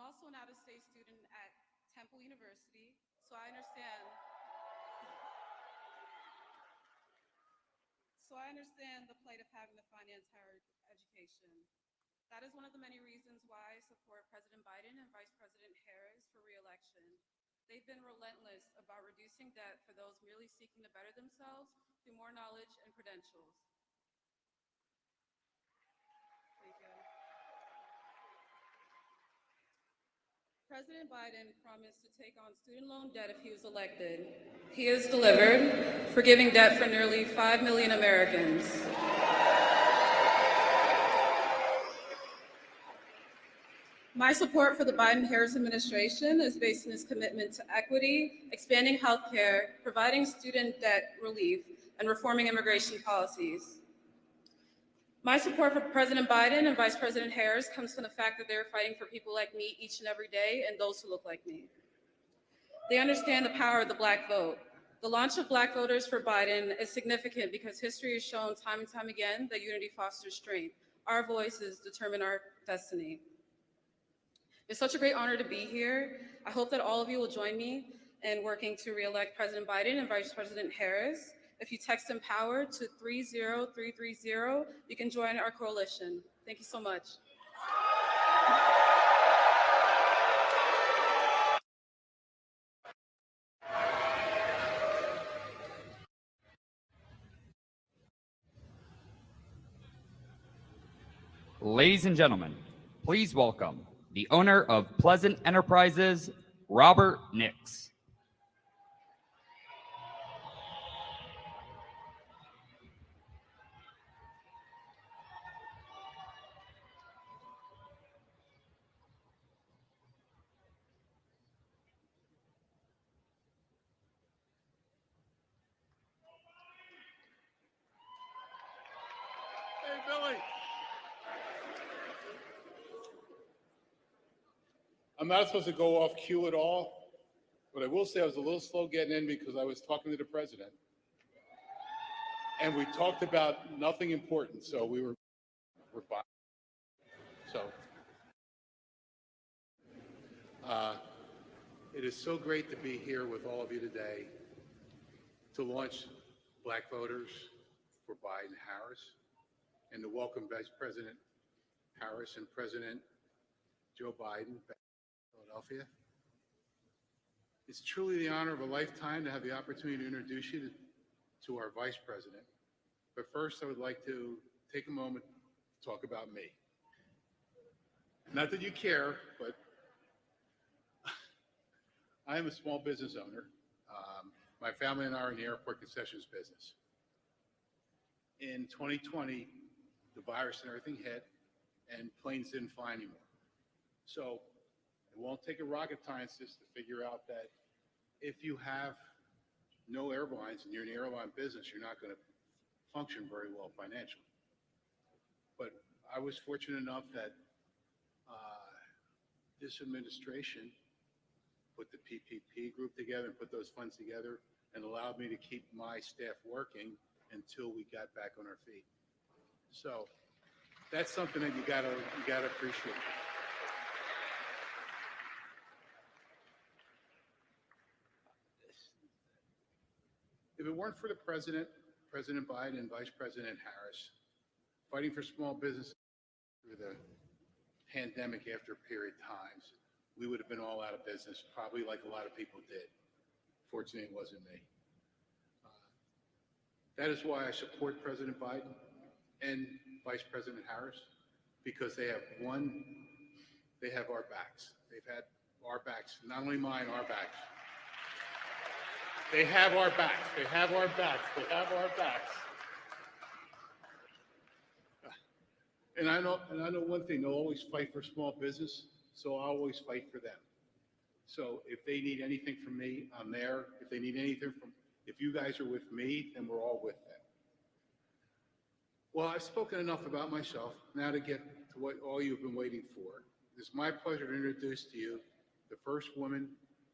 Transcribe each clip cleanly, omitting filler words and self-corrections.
also an out-of-state student at Temple University, so I understand the plight of having to finance higher education. That is one of the many reasons why I support President Biden and Vice President Harris for re-election. They've been relentless about reducing debt for those merely seeking to better themselves through more knowledge and credentials. Thank you. President Biden promised to take on student loan debt if he was elected. He has delivered, forgiving debt for nearly 5 million Americans. My support for the Biden-Harris administration is based on his commitment to equity, expanding healthcare, providing student debt relief, and reforming immigration policies. My support for President Biden and Vice President Harris comes from the fact that they're fighting for people like me each and every day and those who look like me. They understand the power of the Black vote. The launch of Black voters for Biden is significant because history has shown time and time again that unity fosters strength. Our voices determine our destiny. It's such a great honor to be here. I hope that all of you will join me in working to re-elect President Biden and Vice President Harris. If you text EMPOWER to 30330, you can join our coalition. Thank you so much. Ladies and gentlemen, please welcome the owner of Pleasant Enterprises, Robert Nix. Hey, Billy. I'm not supposed to go off cue at all, but I will say I was a little slow getting in because I was talking to the president. And we talked about nothing important, so we're fine. So it is so great to be here with all of you today to launch Black Voters for Biden-Harris and to welcome Vice President Harris and President Joe Biden back to Philadelphia. It's truly the honor of a lifetime to have the opportunity to introduce you to our Vice President. But first, I would like to take a moment to talk about me. Not that you care, but I am a small business owner. My family and I are in the airport concessions business. In 2020, the virus and everything hit, and planes didn't fly anymore. So it won't take a rocket scientist to figure out that if you have no airlines and you're in the airline business, you're not going to function very well financially. But I was fortunate enough that this administration put the PPP group together and put those funds together and allowed me to keep my staff working until we got back on our feet. So that's something that you gotta appreciate. If it weren't for the President Biden and Vice President Harris fighting for small businesses through the pandemic after period times, we would have been all out of business, probably like a lot of people did. Fortunately, it wasn't me. That is why I support President Biden and Vice President Harris, because they have our backs. They've had our backs, not only mine, our backs. They have our backs. They have our backs. They have our backs. And I know one thing, they'll always fight for small business, so I'll always fight for them. So if they need anything from me, I'm there. If you guys are with me, then we're all with them. Well, I've spoken enough about myself. Now to get to what all you've been waiting for. It's my pleasure to introduce to you the first woman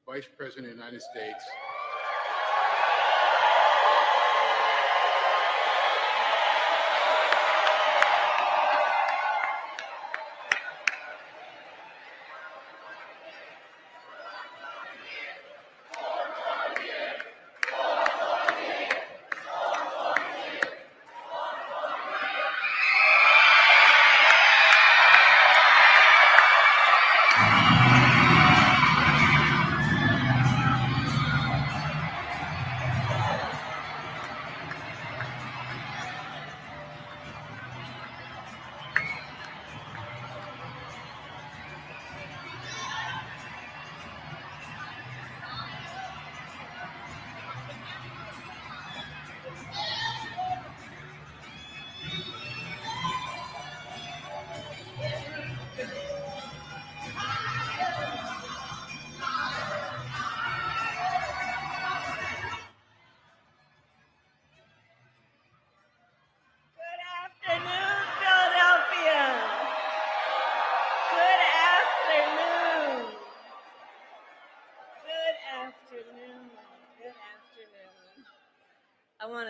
Vice President of the United States.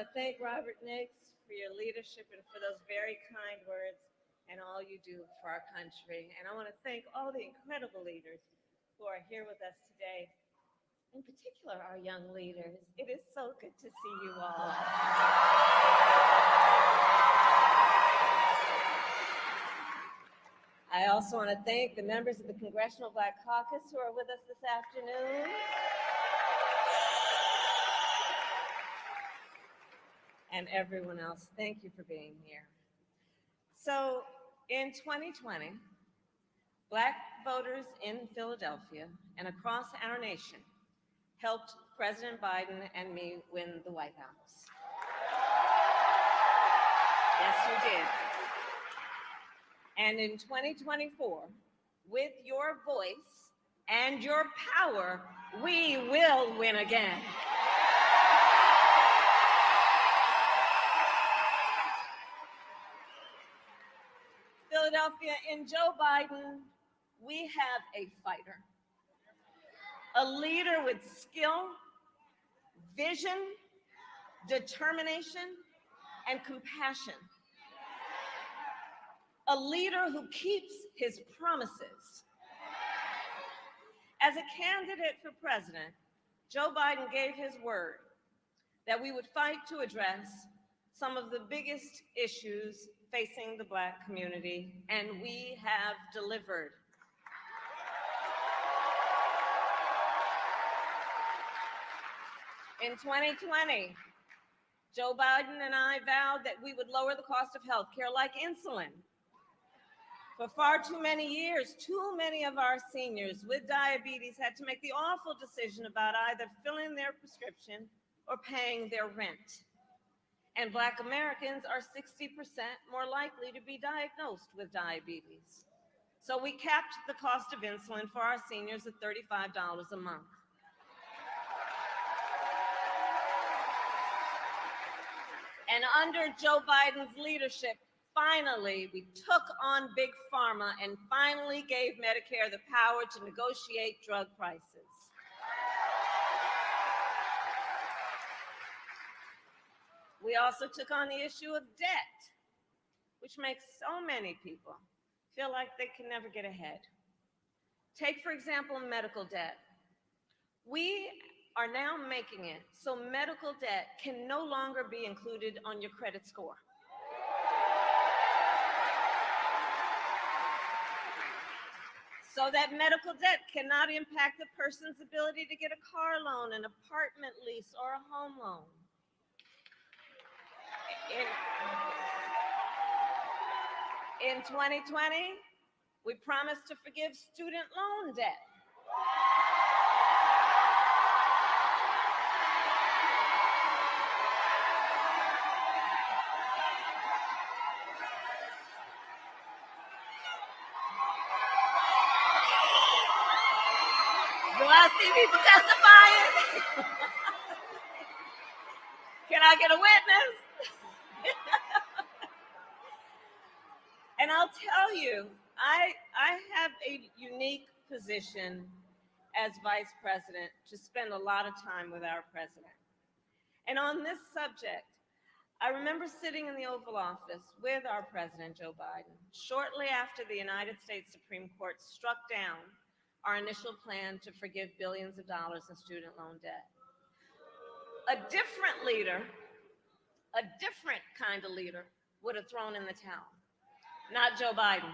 want to thank Robert Nix for your leadership and for those very kind words and all you do for our country. And I want to thank all the incredible leaders who are here with us today, in particular our young leaders. It is so good to see you all. I also want to thank the members of the Congressional Black Caucus who are with us this afternoon. And everyone else, thank you for being here. So in 2020, Black voters in Philadelphia and across our nation helped President Biden and me win the White House. Yes, you did. And in 2024, with your voice and your power, we will win again. Philadelphia, in Joe Biden, we have a fighter, a leader with skill, vision, determination, and compassion. A leader who keeps his promises. As a candidate for president, Joe Biden gave his word that we would fight to address some of the biggest issues facing the Black community, and we have delivered. In 2020, Joe Biden and I vowed that we would lower the cost of health care like insulin. For far too many years, too many of our seniors with diabetes had to make the awful decision about either filling their prescription or paying their rent. And Black Americans are 60% more likely to be diagnosed with diabetes. So we capped the cost of insulin for our seniors at $35 a month. And under Joe Biden's leadership, finally, we took on Big Pharma and finally gave Medicare the power to negotiate drug prices. We also took on the issue of debt, which makes so many people feel like they can never get ahead. Take, for example, medical debt. We are now making it so medical debt can no longer be included on your credit score. So that medical debt cannot impact a person's ability to get a car loan, an apartment lease, or a home loan. In 2020, we promised to forgive student loan debt. Do I see people testifying? Can I get a witness? And I'll tell you, I have a unique position as vice president to spend a lot of time with our president. And on this subject, I remember sitting in the Oval Office with our president, Joe Biden, shortly after the United States Supreme Court struck down our initial plan to forgive billions of dollars in student loan debt. A different leader, a different kind of leader, would have thrown in the towel. Not Joe Biden.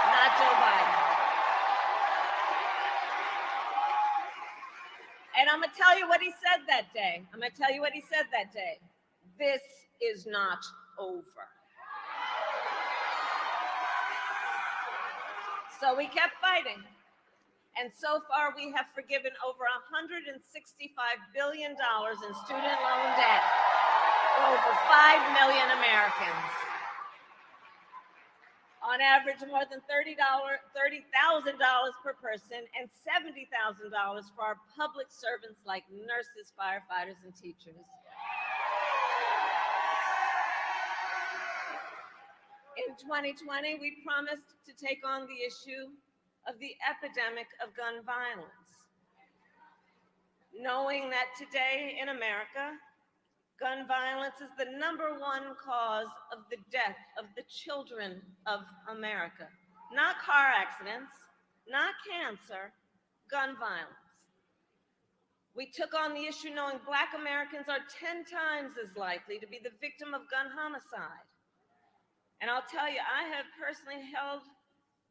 Not Joe Biden. And I'm going to tell you what he said that day. This is not over. So we kept fighting. And so far, we have forgiven over $165 billion in student loan debt for over 5 million Americans. On average, more than $30,000 per person and $70,000 for our public servants like nurses, firefighters, and teachers. In 2020, we promised to take on the issue of the epidemic of gun violence, knowing that today in America, Gun violence is the #1 cause of the death of the children of America. Not car accidents, not cancer, gun violence. We took on the issue knowing Black Americans are 10 times as likely to be the victim of gun homicide. And I'll tell you, I have personally held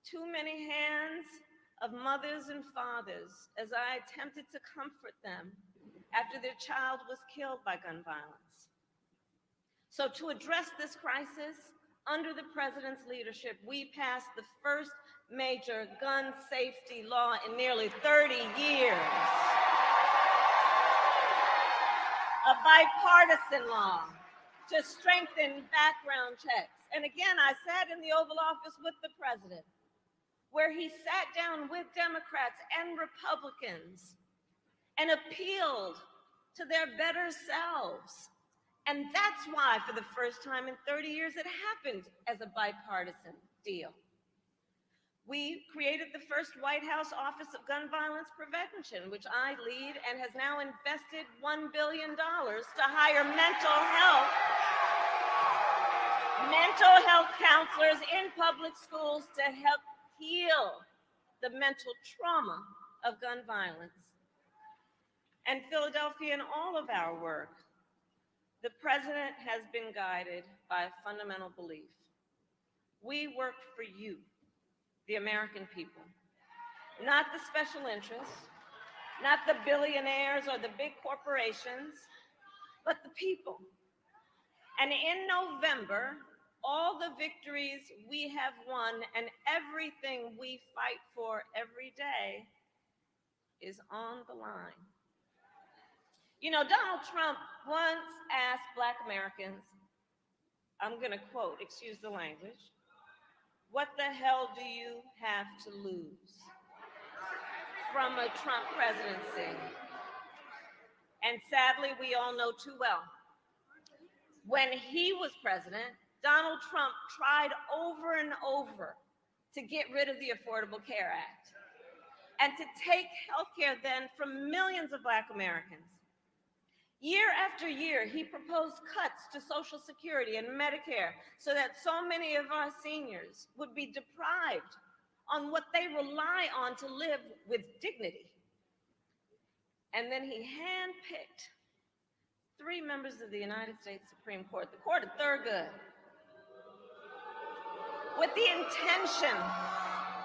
too many hands of mothers and fathers as I attempted to comfort them after their child was killed by gun violence. So to address this crisis, under the president's leadership, we passed the first major gun safety law in nearly 30 years. A bipartisan law to strengthen background checks. And again, I sat in the Oval Office with the president, where he sat down with Democrats and Republicans and appealed to their better selves. And that's why, for the first time in 30 years, it happened as a bipartisan deal. We created the first White House Office of Gun Violence Prevention, which I lead, and has now invested $1 billion to hire mental health counselors in public schools to help heal the mental trauma of gun violence. And Philadelphia, in all of our work, the president has been guided by a fundamental belief. We work for you, the American people, not the special interests, not the billionaires or the big corporations, but the people. And in November, all the victories we have won and everything we fight for every day is on the line. You know, Donald Trump once asked Black Americans, I'm going to quote, excuse the language, "What the hell do you have to lose from a Trump presidency?" And sadly, we all know too well, when he was president, Donald Trump tried over and over to get rid of the Affordable Care Act and to take healthcare then from millions of Black Americans. Year after year, he proposed cuts to Social Security and Medicare so that so many of our seniors would be deprived on what they rely on to live with dignity. And then he handpicked 3 members of the United States Supreme Court, the Court of Thurgood, with the intention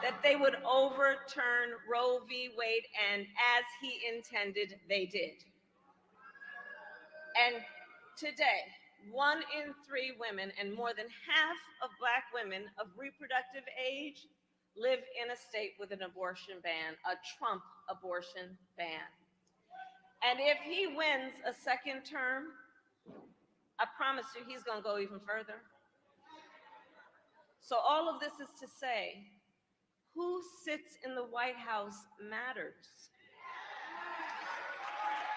that they would overturn Roe v. Wade, and as he intended, they did. And today, 1 in 3 women and more than half of Black women of reproductive age live in a state with an abortion ban, a Trump abortion ban. And if he wins a second term, I promise you he's going to go even further. So all of this is to say, who sits in the White House matters.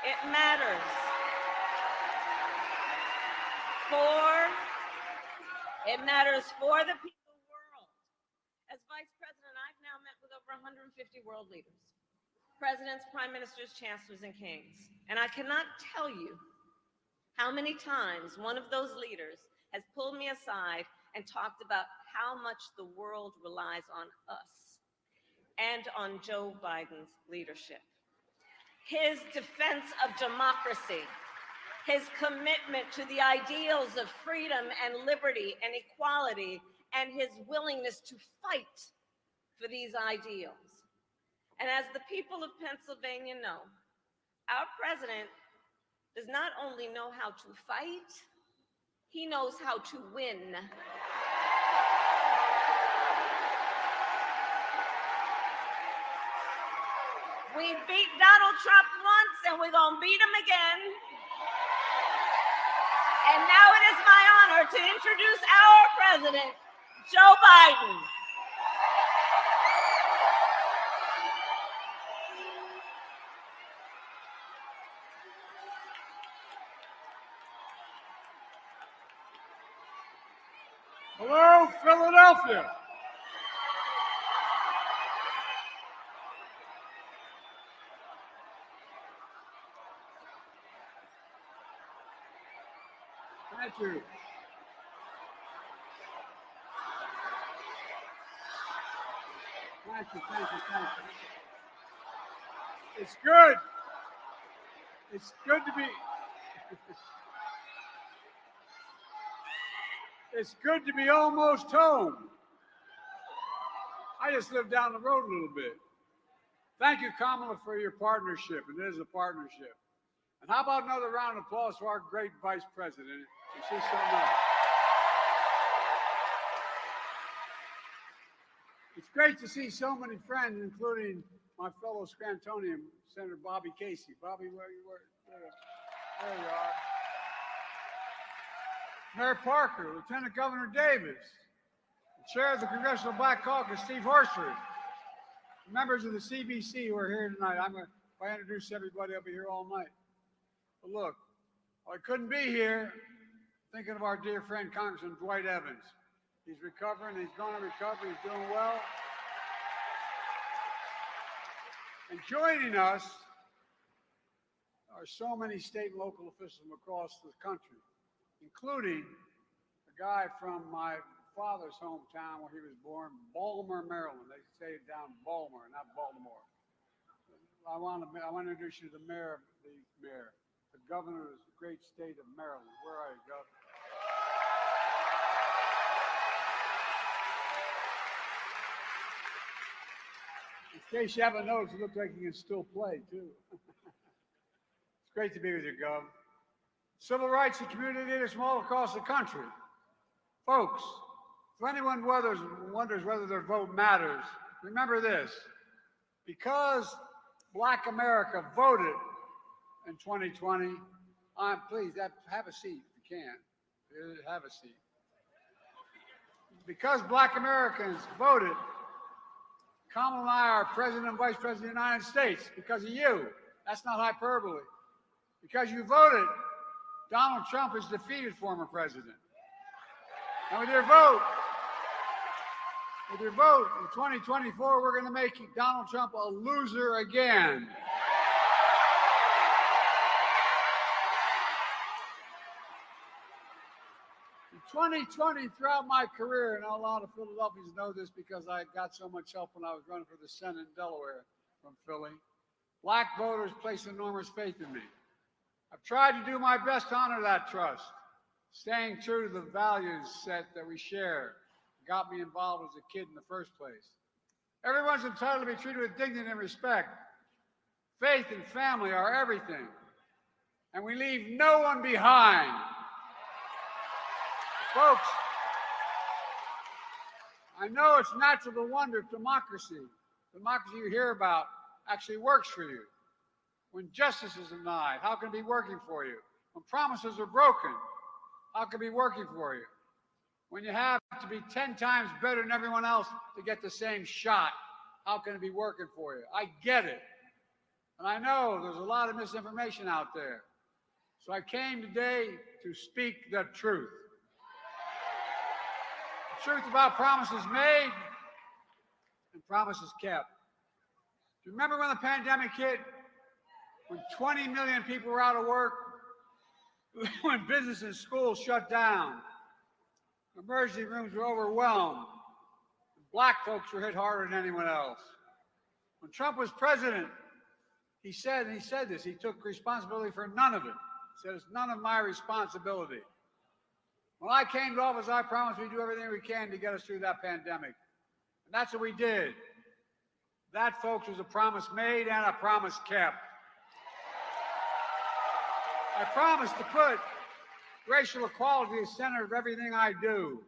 It matters. It matters for the people of the world. As Vice President, I've now met with over 150 world leaders, presidents, prime ministers, chancellors, and kings. And I cannot tell you how many times one of those leaders has pulled me aside and talked about how much the world relies on us and on Joe Biden's leadership. His defense of democracy, his commitment to the ideals of freedom and liberty and equality, and his willingness to fight for these ideals. And as the people of Pennsylvania know, our president does not only know how to fight, he knows how to win. We beat Donald Trump once, and we're going to beat him again. And now it is my honor to introduce our president, Joe Biden. Hello, Philadelphia. Thank you. Thank you, thank you, thank you. It's good. It's good to be. It's good to be almost home. I just live down the road a little bit. Thank you, Kamala, for your partnership, and it is a partnership. And how about another round of applause for our great Vice President? She's so nice. It's great to see so many friends, including my fellow Scrantonian, Senator Bobby Casey. Bobby, where you were? There you are. Mayor Parker, Lieutenant Governor Davis, the Chair of the Congressional Black Caucus, Steve Horsford, members of the CBC who are here tonight. If I introduce everybody, I'll be here all night. But look, I couldn't be here thinking of our dear friend, Congressman Dwight Evans. He's recovering. He's going to recover. He's doing well. And joining us are so many state and local officials from across the country, including a guy from my father's hometown where he was born, Baltimore, Maryland. They say it down Baltimore, not Baltimore. I want to introduce you to the mayor, the governor of the great state of Maryland. Where are you, Governor? In case you haven't noticed, it looks like he can still play, too. It's great to be with you, Gov. Civil rights and community leaders from all across the country. Folks, if anyone wonders whether their vote matters, remember this. Because Black America voted in 2020, please have a seat if you can. Have a seat. Because Black Americans voted, Kamala and I are President and Vice President of the United States because of you. That's not hyperbole. Because you voted, Donald Trump is defeated former president. And with your vote in 2024, we're going to make Donald Trump a loser again. In 2020, throughout my career, and a lot of Philadelphians know this because I got so much help when I was running for the Senate in Delaware from Philly, Black voters placed enormous faith in me. I've tried to do my best to honor that trust, staying true to the values set that we share, got me involved as a kid in the first place. Everyone's entitled to be treated with dignity and respect. Faith and family are everything, and we leave no one behind. Folks, I know it's natural to wonder if democracy you hear about actually works for you. When justice is denied, how can it be working for you? When promises are broken, how can it be working for you? When you have to be 10 times better than everyone else to get the same shot, how can it be working for you? I get it. And I know there's a lot of misinformation out there. So I came today to speak the truth. The truth about promises made and promises kept. Do you remember when the pandemic hit? When 20 million people were out of work? When business and schools shut down? Emergency rooms were overwhelmed. Black folks were hit harder than anyone else. When Trump was president, he said this, he took responsibility for none of it. He said, it's none of my responsibility. When I came to office, I promised we'd do everything we can to get us through that pandemic. And that's what we did. That, folks, was a promise made and a promise kept. I promised to put racial equality at the center of everything I do,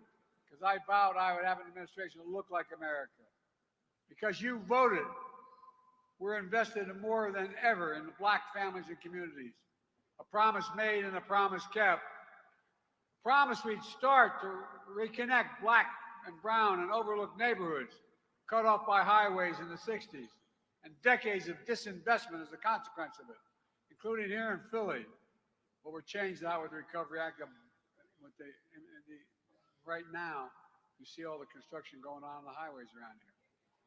because I vowed I would have an administration that looked like America. Because you voted, we're invested in more than ever in the Black families and communities. A promise made and a promise kept. A promise we'd start to reconnect Black and brown and overlooked neighborhoods cut off by highways in the 60s, and decades of disinvestment as a consequence of it, including here in Philly. But we're changed that with the Recovery Act. Right now, you see all the construction going on the highways around here.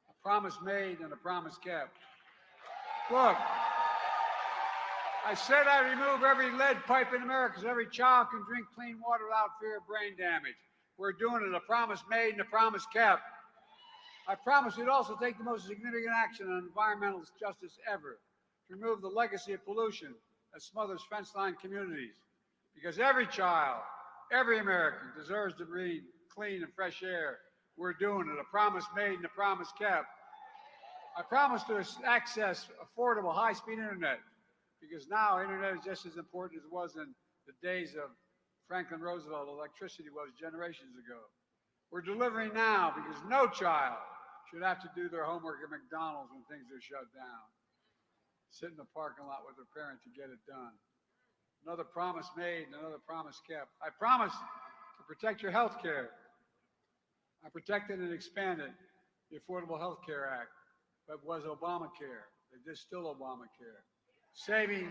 A promise made and a promise kept. Look, I said I'd remove every lead pipe in America so every child can drink clean water without fear of brain damage. We're doing it, a promise made and a promise kept. I promised we'd also take the most significant action on environmental justice ever, to remove the legacy of pollution that smothers fence-line communities. Because every child, every American deserves to breathe clean and fresh air. We're doing it, a promise made and a promise kept. I promised to access affordable high-speed internet, because now internet is just as important as it was in the days of Franklin Roosevelt electricity was generations ago. We're delivering now because no child should have to do their homework at McDonald's when things are shut down. Sit in the parking lot with their parent to get it done. Another promise made and another promise kept. I promised to protect your health care. I protected and expanded the Affordable Health Care Act, but was Obamacare. It is still Obamacare. Saving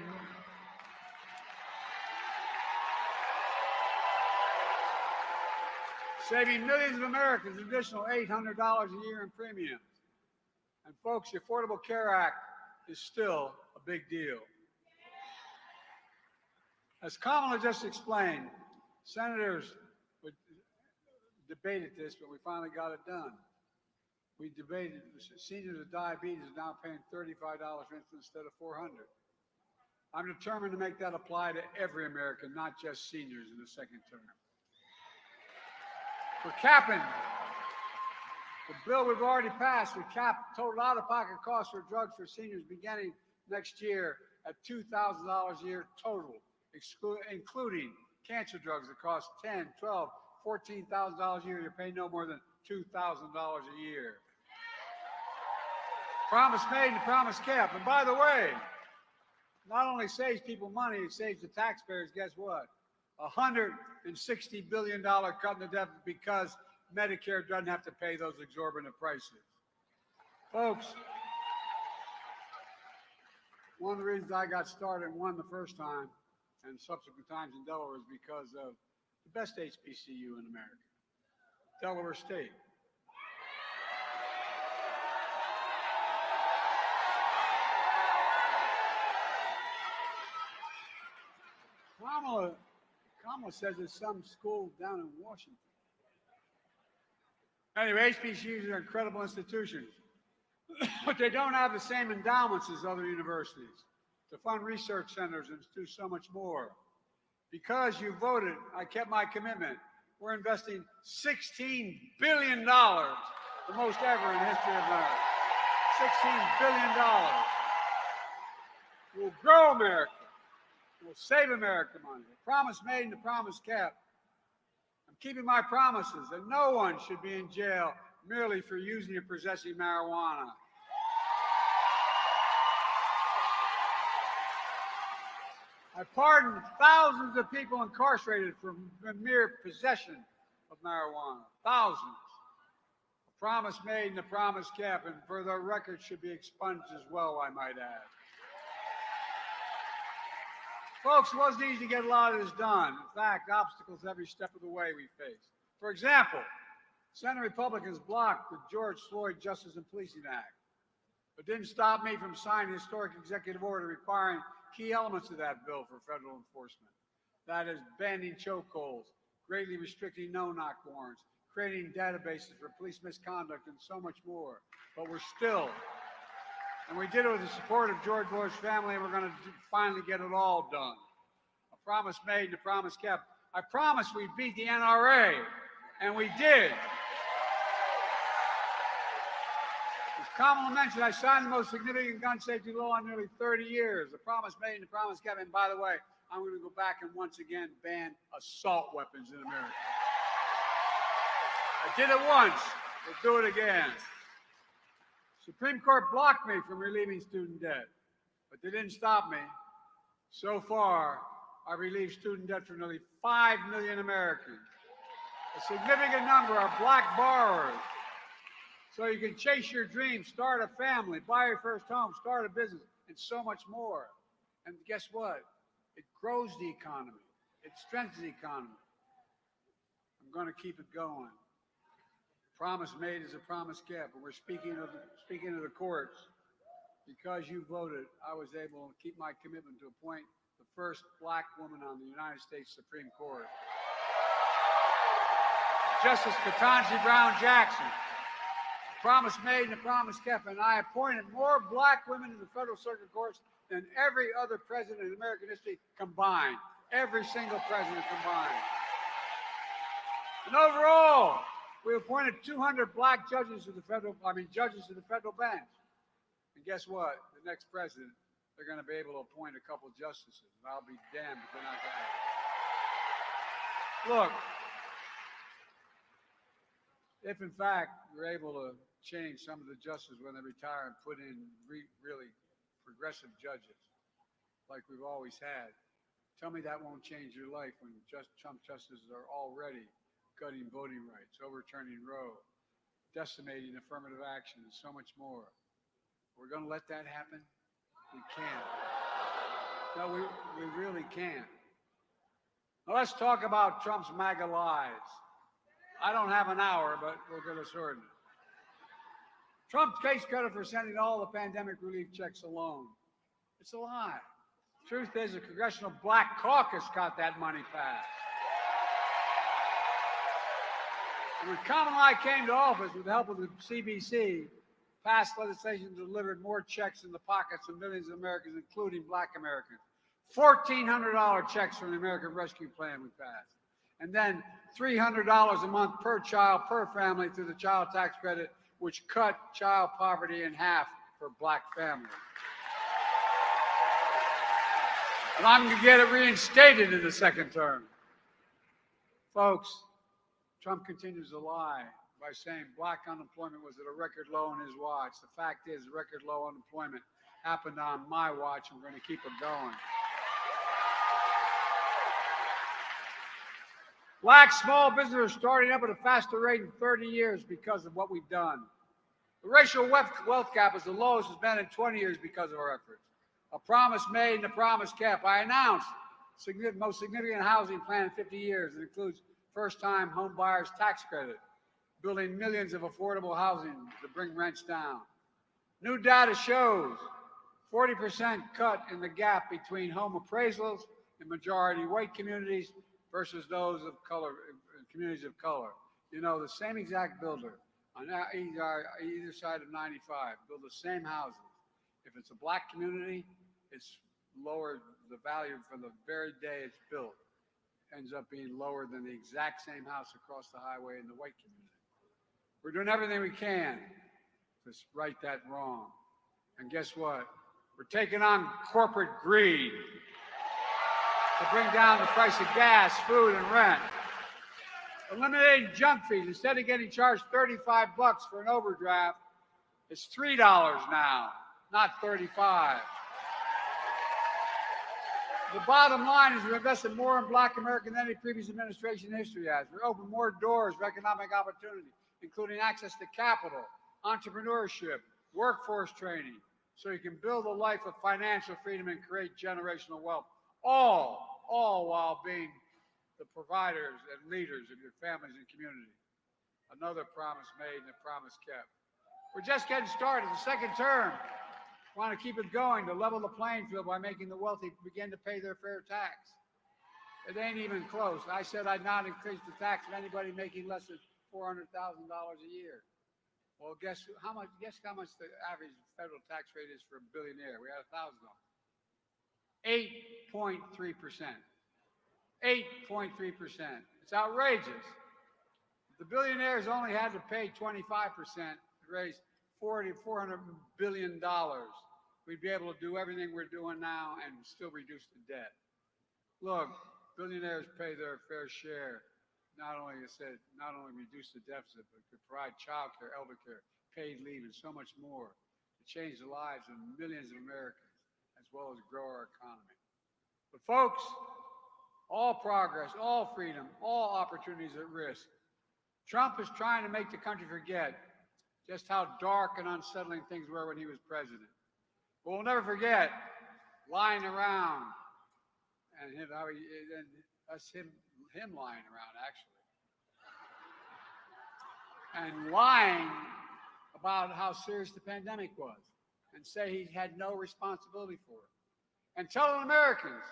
millions of Americans an additional $800 a year in premiums. And folks, the Affordable Care Act is still a big deal. As Kamala just explained, senators debated this, but we finally got it done. We debated seniors with diabetes are now paying $35 for instance instead of $400. I'm determined to make that apply to every American, not just seniors in the second term. We're capping the bill we've already passed. We cap total out-of-pocket costs for drugs for seniors beginning next year at $2,000 a year total, including cancer drugs that cost $10,000, $12,000, $14,000 a year. You pay no more than $2,000 a year. Promise made and promise kept. And by the way, not only saves people money, it saves the taxpayers, guess what? $160 billion cut in the deficit because Medicare doesn't have to pay those exorbitant prices. Folks, one of the reasons I got started and won the first time and subsequent times in Delaware is because of the best HBCU in America, Delaware State. Kamala says there's some school down in Washington. Anyway, HBCUs are incredible institutions, but they don't have the same endowments as other universities to fund research centers and do so much more. Because you voted, I kept my commitment. We're investing $16 billion, the most ever in the history of America. $16 billion. We'll grow America. We'll save America money. A promise made and a promise kept. I'm keeping my promises that no one should be in jail merely for using or possessing marijuana. I pardoned thousands of people incarcerated for the mere possession of marijuana. Thousands. A promise made and a promise kept, and for the record should be expunged as well, I might add. Folks, it wasn't easy to get a lot of this done. In fact, obstacles every step of the way we faced. For example, Senate Republicans blocked the George Floyd Justice and Policing Act, but didn't stop me from signing a historic executive order requiring key elements of that bill for federal enforcement. That is, banning chokeholds, greatly restricting no-knock warrants, creating databases for police misconduct, and so much more. But we're still, and we did it with the support of George Bush's family, and we're going to finally get it all done. A promise made and a promise kept. I promised we'd beat the NRA, and we did. As Kamala mentioned, I signed the most significant gun safety law in nearly 30 years. A promise made and a promise kept. And by the way, I'm going to go back and once again ban assault weapons in America. I did it once. We'll do it again. Supreme Court blocked me from relieving student debt, but they didn't stop me. So far, I relieved student debt for nearly 5 million Americans. A significant number are black borrowers. So you can chase your dreams, start a family, buy your first home, start a business, and so much more. And guess what? It grows the economy. It strengthens the economy. I'm going to keep it going. Promise made is a promise kept. And we're speaking of the courts. because you voted, I was able to keep my commitment to appoint the first black woman on the United States Supreme Court. Justice Ketanji Brown Jackson. Promise made and a promise kept, and I appointed more black women in the federal circuit courts than every other president in American history combined. Every single president combined. And overall, we appointed 200 black judges to the federal bench. And guess what? The next president, they're going to be able to appoint a couple justices. And I'll be damned if they're not going to. Look, if in fact we're able to change some of the justices when they retire and put in really progressive judges like we've always had, tell me that won't change your life when Trump justices are already gutting voting rights, overturning Roe, decimating affirmative action, and so much more. We're going to let that happen? We can't. No, we really can't. Now let's talk about Trump's MAGA lies. I don't have an hour, but we'll get us sorted. Trump takes credit for sending all the pandemic relief checks alone. It's a lie. Truth is, the Congressional Black Caucus got that money passed. When Kamala came to office with the help of the CBC, passed legislation that delivered more checks in the pockets of millions of Americans, including black Americans. $1,400 checks from the American Rescue Plan we passed. And then $300 a month per child, per family through the child tax credit, which cut child poverty in half for black families. And I'm going to get it reinstated in the second term. Folks, Trump continues to lie by saying black unemployment was at a record low on his watch. The fact is, record low unemployment happened on my watch, and we're going to keep it going. Black small businesses are starting up at a faster rate in 30 years because of what we've done. The racial wealth gap is the lowest it's been in 20 years because of our efforts. A promise made and a promise kept. I announced the most significant housing plan in 50 years. It includes first-time home buyers tax credit, building millions of affordable housing to bring rents down. New data shows 40% cut in the gap between home appraisals in majority white communities versus those of color, communities of color. You know, the same exact builder on either side of 95 build the same houses. If it's a black community, it's lower, the value from the very day it's built ends up being lower than the exact same house across the highway in the white community. We're doing everything we can to right that wrong. And guess what? We're taking on corporate greed to bring down the price of gas, food, and rent. Eliminating junk fees. Instead of getting charged $35 for an overdraft, it's $3 now, not $35. The bottom line is we're investing more in black Americans than any previous administration in history has. We're opening more doors for economic opportunity, including access to capital, entrepreneurship, workforce training, so you can build a life of financial freedom and create generational wealth, all while being the providers and leaders of your families and community. Another promise made and a promise kept. We're just getting started. The second term, want to keep it going to level the playing field by making the wealthy begin to pay their fair tax. It ain't even close. I said I'd not increase the tax of anybody making less than $400,000 a year. Well, guess how much the average federal tax rate is for a billionaire? We had $1,000. 8.3%. 8.3%. It's outrageous. If the billionaires only had to pay 25% to raise $400 billion, we'd be able to do everything we're doing now and still reduce the debt. Look, billionaires pay their fair share. Not only reduce the deficit, but could provide child care, elder care, paid leave, and so much more to change the lives of millions of Americans, as well as grow our economy. But folks, all progress, all freedom, all opportunities at risk. Trump is trying to make the country forget just how dark and unsettling things were when he was president. But we'll never forget lying around and him lying around, actually. And lying about how serious the pandemic was. and say he had no responsibility for it. And telling Americans,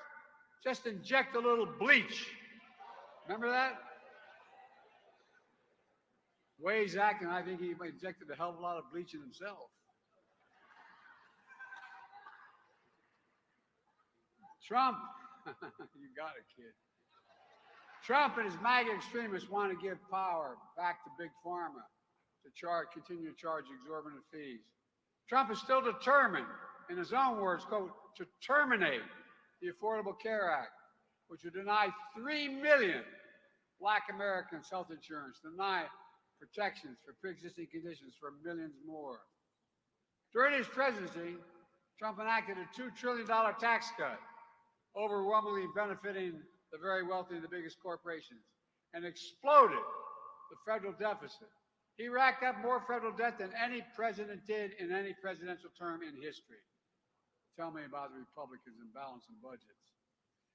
just inject a little bleach. Remember that? The way he's acting, I think he injected a hell of a lot of bleach in himself. Trump, you got it, kid. Trump and his MAGA extremists want to give power back to Big Pharma to continue to charge exorbitant fees. Trump is still determined, in his own words, quote, to terminate the Affordable Care Act, which would deny 3 million Black Americans health insurance, deny protections for pre-existing conditions for millions more. During his presidency, Trump enacted a $2 trillion tax cut, overwhelmingly benefiting the very wealthy and the biggest corporations, and exploded the federal deficit. He racked up more federal debt than any president did in any presidential term in history. Tell me about the Republicans and balancing budgets.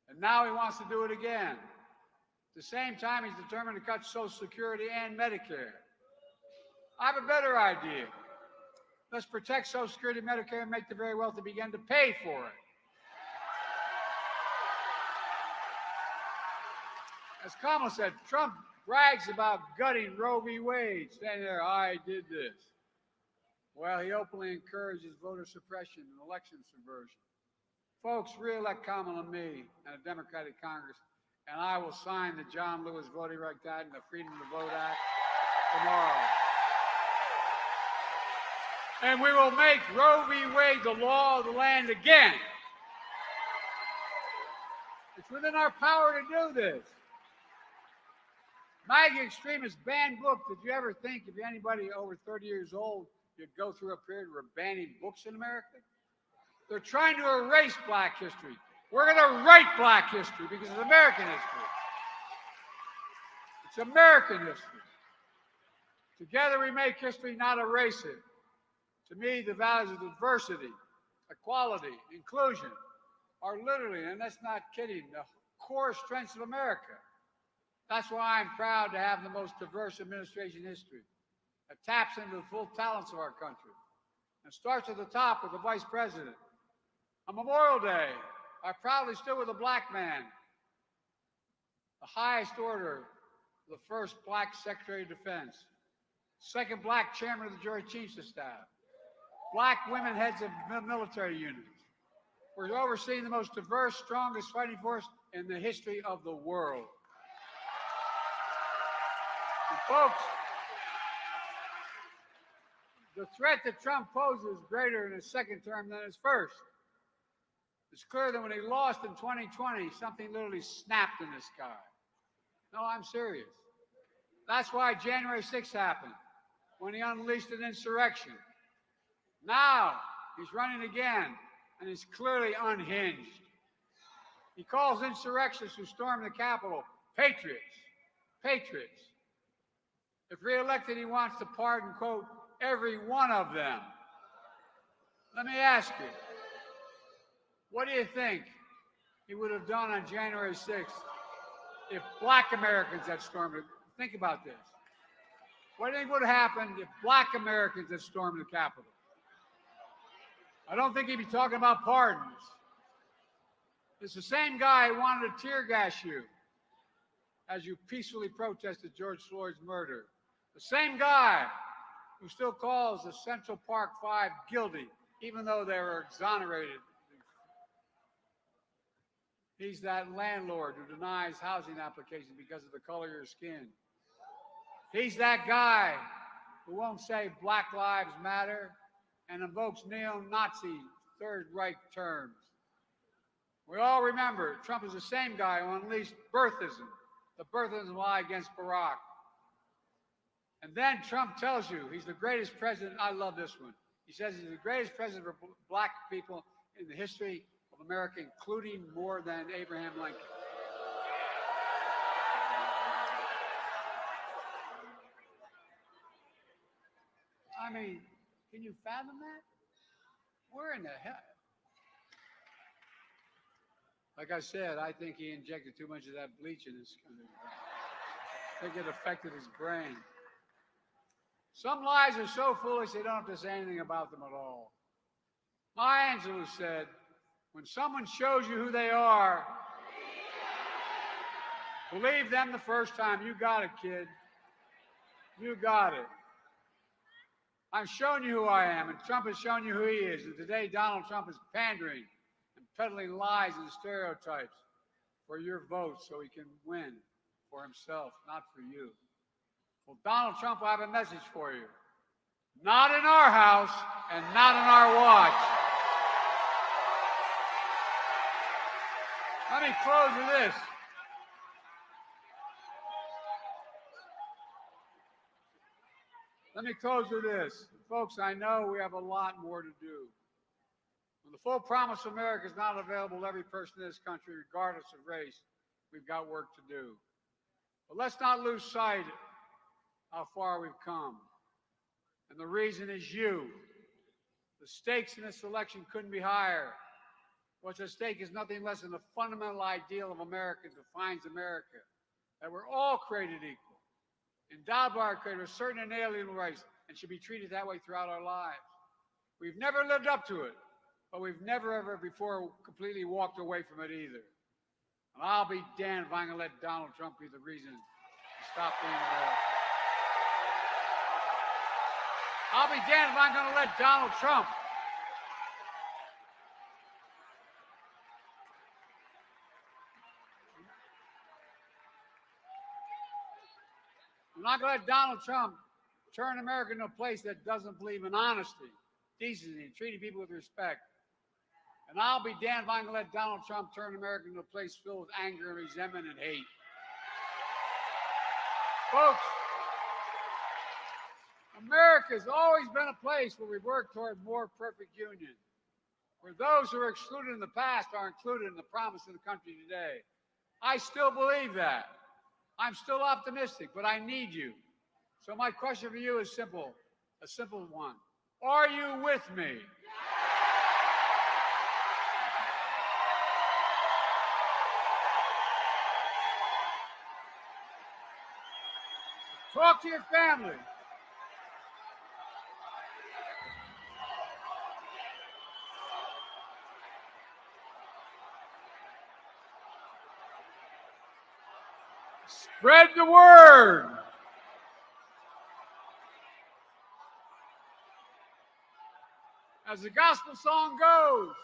And now he wants to do it again. At the same time, he's determined to cut Social Security and Medicare. I have a better idea. Let's protect Social Security and Medicare and make the very wealthy begin to pay for it. As Kamala said, Trump brags about gutting Roe v. Wade, standing there, I did this. Well, he openly encourages voter suppression and election subversion. Folks, re-elect Kamala and me and a Democratic Congress, and I will sign the John Lewis Voting Rights Act and the Freedom to Vote Act tomorrow. And we will make Roe v. Wade the law of the land again. It's within our power to do this. MAGA extremists ban books. Did you ever think if you're anybody over 30 years old, you'd go through a period where we're banning books in America? They're trying to erase Black history. We're going to write Black history because it's American history. It's American history. Together we make history, not erase it. To me, the values of diversity, equality, inclusion are literally, and that's not kidding, the core strengths of America. That's why I'm proud to have the most diverse administration in history. It taps into the full talents of our country and starts at the top with the Vice President. On Memorial Day, I proudly stood with a Black man, the highest order, the first Black Secretary of Defense, second Black Chairman of the Joint Chiefs of Staff, Black women heads of military units. We're overseeing the most diverse, strongest fighting force in the history of the world. And folks, the threat that Trump poses is greater in his second term than his first. It's clear that when he lost in 2020, something literally snapped in the sky. No, I'm serious. That's why January 6th happened, when he unleashed an insurrection. Now, he's running again, and he's clearly unhinged. He calls insurrectionists who stormed the Capitol patriots. Patriots. If reelected, he wants to pardon, quote, every one of them. Let me ask you, what do you think he would have done on January 6th if Black Americans had stormed it? Think about this. What do you think would have happened if Black Americans had stormed the Capitol? I don't think he'd be talking about pardons. It's the same guy who wanted to tear gas you as you peacefully protested George Floyd's murder. The same guy who still calls the Central Park Five guilty, even though they were exonerated. He's that landlord who denies housing applications because of the color of your skin. He's that guy who won't say Black Lives Matter and invokes neo-Nazi Third Reich terms. We all remember Trump is the same guy who unleashed birthism, the birthism lie against Barack. And then Trump tells you he's the greatest president. I love this one. He says he's the greatest president for Black people in the history of America, including more than Abraham Lincoln. I mean, can you fathom that? Where in the hell? Like I said, I think he injected too much of that bleach in his country. I think it affected his brain. Some lies are so foolish they don't have to say anything about them at all. Maya Angelou said, when someone shows you who they are, believe them the first time. You got it, kid. You got it. I'm showing you who I am, and Trump has shown you who he is. And today, Donald Trump is pandering and peddling lies and stereotypes for your vote so he can win for himself, not for you. Well, Donald Trump will have a message for you. Not in our house and not in our watch. Let me close with this. Let me close with this. Folks, I know we have a lot more to do. When the full promise of America is not available to every person in this country, regardless of race, we've got work to do. But let's not lose sight of how far we've come. And the reason is you. The stakes in this election couldn't be higher. What's at stake is nothing less than the fundamental ideal of America that defines America, that we're all created equal, endowed by our Creator with certain inalienable rights, and should be treated that way throughout our lives. We've never lived up to it, but we've never, ever before completely walked away from it either. And I'll be damned if I'm going to let Donald Trump be the reason to stop being America. I'll be damned if I'm going to let Donald Trump I'm not going to let Donald Trump turn America into a place that doesn't believe in honesty, decency, and treating people with respect. And I'll be damned if I'm going to let Donald Trump turn America into a place filled with anger and resentment and hate. Folks, America's always been a place where we work toward more perfect union, where those who were excluded in the past are included in the promise of the country today. I still believe that. I'm still optimistic, but I need you. So my question for you is simple, a simple one. Are you with me? Talk to your family. Spread the word. As the gospel song goes,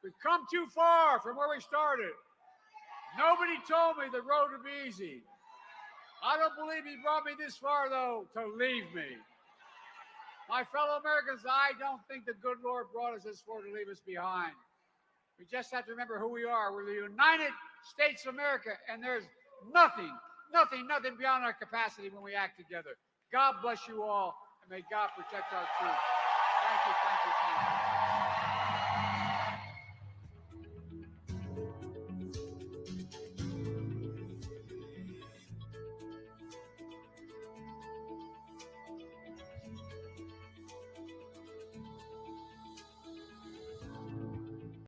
we've come too far from where we started. Nobody told me the road would be easy. I don't believe he brought me this far, though, to leave me. My fellow Americans, I don't think the good Lord brought us this far to leave us behind. We just have to remember who we are. We're the United States of America, and there's nothing beyond our capacity when we act together. God bless you all, and may God protect our troops. Thank you, thank you, thank you.